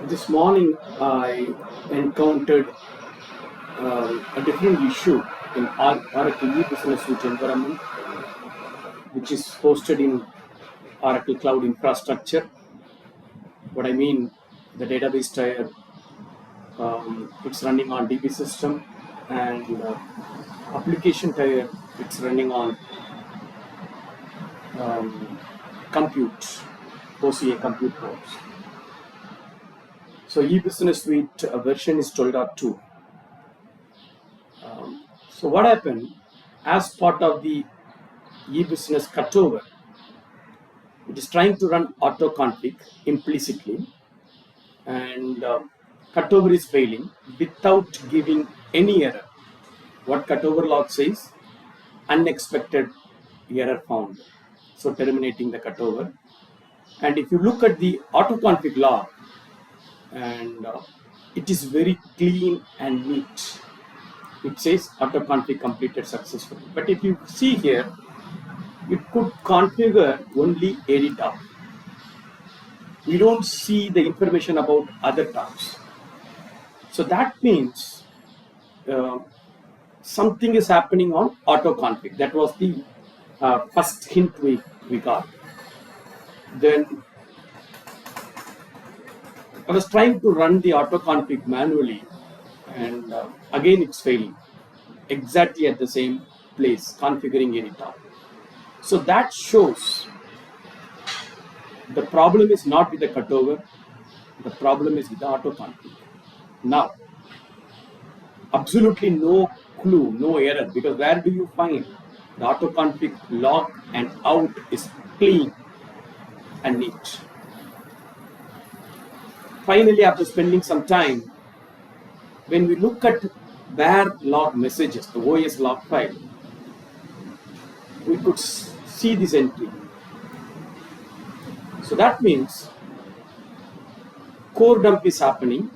This morning I encountered a different issue in Oracle e-Business Suite environment, which is hosted in Oracle Cloud Infrastructure. What I mean, the database tier, it's running on DB system, and application tier, it's running on compute, OCA compute nodes. So e-Business Suite version is 12.2. So what happened, as part of the e-Business cutover, it is trying to run auto-config implicitly, and cutover is failing without giving any error. What cutover log says, unexpected error found, so terminating the cutover. And if you look at the auto-config log, and it is very clean and neat. It says auto-config completed successfully. But if you see here, it could configure only edit tab. We don't see the information about other tabs. So that means something is happening on auto-config. That was the first hint we got. Then I was trying to run the auto-config manually, and again it's failing. Exactly at the same place, configuring edit tab. So that shows the problem is not with the cutover, the problem is with the auto-config. Now, absolutely no clue, no error, because where do you find the auto-config log and out is clean and neat. Finally, after spending some time, when we look at where log messages, the OS log file, we could see this entry. So that means core dump is happening,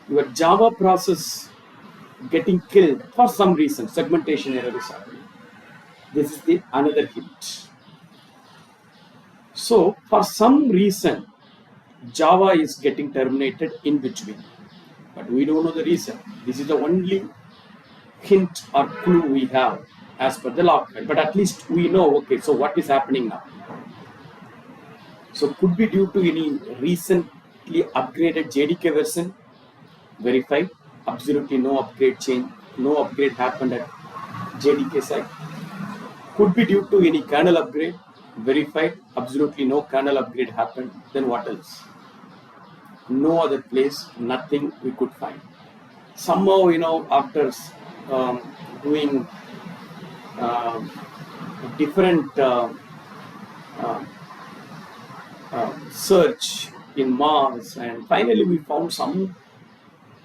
your Java process getting killed for some reason, segmentation error is happening. This is the another hint. So for some reason, Java is getting terminated in between, but we don't know the reason. This is the only hint or clue we have as per the log file, but at least we know, okay, so what is happening now? So could be due to any recently upgraded JDK version, verified, absolutely no upgrade change, no upgrade happened at JDK side. Could be due to any kernel upgrade, verified, absolutely no kernel upgrade happened. Then what else? No other place, nothing we could find. Somehow, after doing different search in Mars, and finally we found some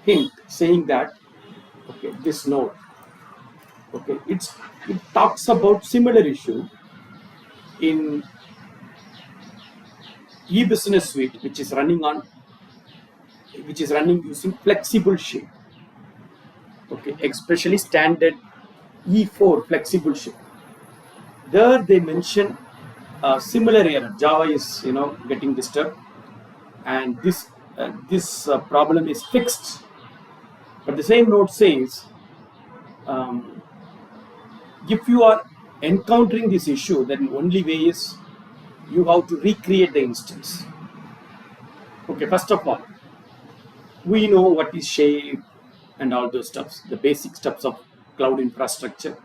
hint saying that, okay, this node, okay, it talks about similar issue in e-Business Suite, which is running using flexible shape, okay, especially standard E4 flexible shape. There they mention a similar error. Java is getting disturbed, and this problem is fixed. But the same note says, if you are encountering this issue, then the only way is you have to recreate the instance. Okay, first of all, we know what is shape and all those stuffs, the basic stuffs of cloud infrastructure.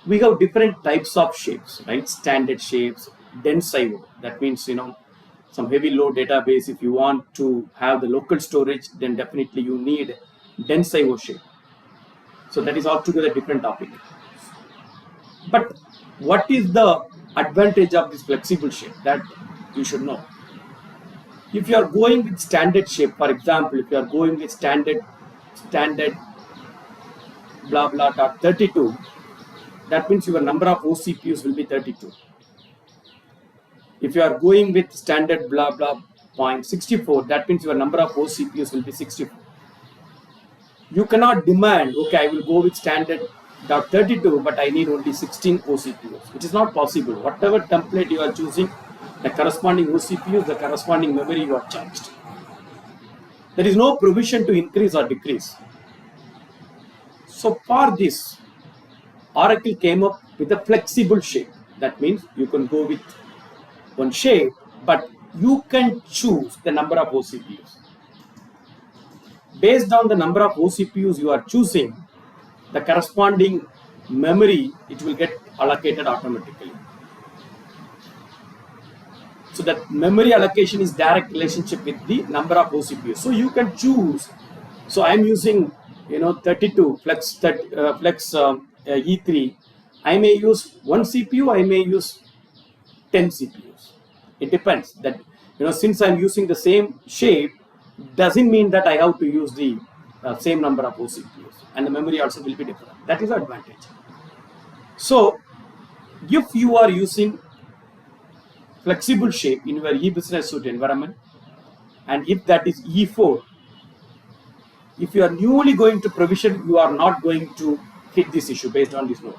We have different types of shapes, right? Standard shapes, dense IO. That means, some heavy load database. If you want to have the local storage, then definitely you need dense IO shape. So that is altogether different topic. But what is the advantage of this flexible shape? That you should know. If you are going with standard shape, for example, if you are going with standard blah blah dot 32, that means your number of OCPUs will be 32. If you are going with standard blah blah 0.64, that means your number of OCPUs will be 64. You cannot demand, okay, I will go with standard dot 32, but I need only 16 OCPUs. It is not possible. Whatever template you are choosing, the corresponding OCPUs, the corresponding memory you are charged. There is no provision to increase or decrease. So for this, Oracle came up with a flexible shape. That means you can go with one shape, but you can choose the number of OCPUs. Based on the number of OCPUs you are choosing, the corresponding memory, it will get allocated automatically. So that memory allocation is direct relationship with the number of OCPUs. So you can choose. So I'm using 32 flex E3. I may use one CPU, I may use 10 CPUs. It depends. That since I'm using the same shape, doesn't mean that I have to use the same number of OCPUs, and the memory also will be different. That is the advantage. So if you are using flexible shape in your e-business suite environment, and if that is E4, if you are newly going to provision, you are not going to hit this issue based on this note,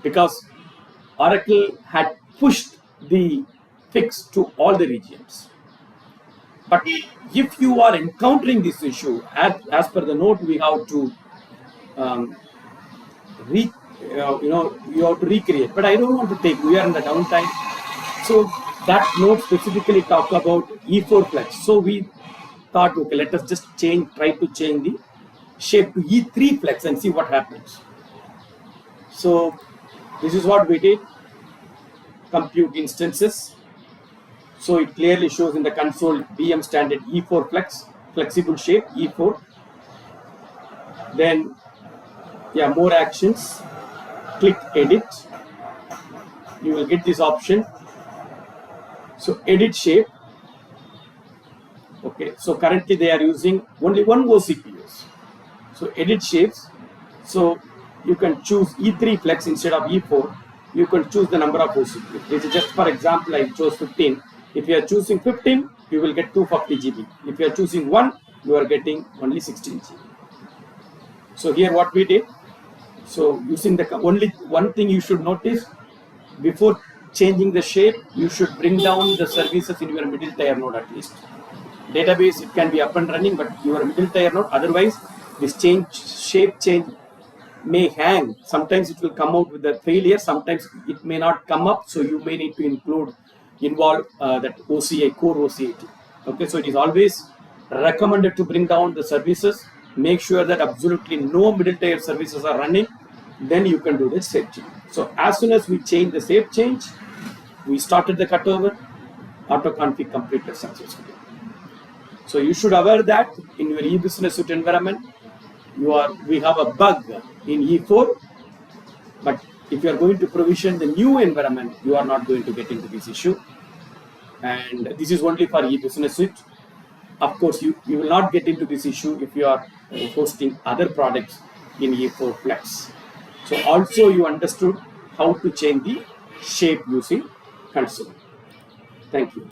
because Oracle had pushed the fix to all the regions. But if you are encountering this issue, as per the note, we have to you have to recreate. But I don't want to take. We are in the downtime, so that note specifically talk about E4 flex. So we thought, okay, let us just try to change the shape to E3 flex and see what happens. So this is what we did. Compute instances. So it clearly shows in the console VM standard E4 flex, flexible shape E4. Then more actions. Click edit. You will get this option. So edit shape. Okay, so currently they are using only one OCPUs. So edit shapes. So you can choose E3 flex instead of E4. You can choose the number of OCPUs. This is just for example, I chose 15. If you are choosing 15, you will get 240 GB. If you are choosing 1, you are getting only 16 GB. So here what we did. So using the only one thing you should notice, before changing the shape, you should bring down the services in your middle tier node at least. Database, it can be up and running, but your middle tier node, otherwise this shape change may hang. Sometimes it will come out with a failure, sometimes it may not come up, so you may need to involve that OCI, core OCI. Okay, so it is always recommended to bring down the services. Make sure that absolutely no middle tier services are running, then you can do the shape change. So as soon as we change the shape change, we started the cutover, auto config completed successfully. So you should aware that in your e-business suite environment, we have a bug in E4, but if you are going to provision the new environment, you are not going to get into this issue. And this is only for e-business suite. Of course, you will not get into this issue if you are hosting other products in E4 Flex. So also you understood how to change the shape using console. Thank you.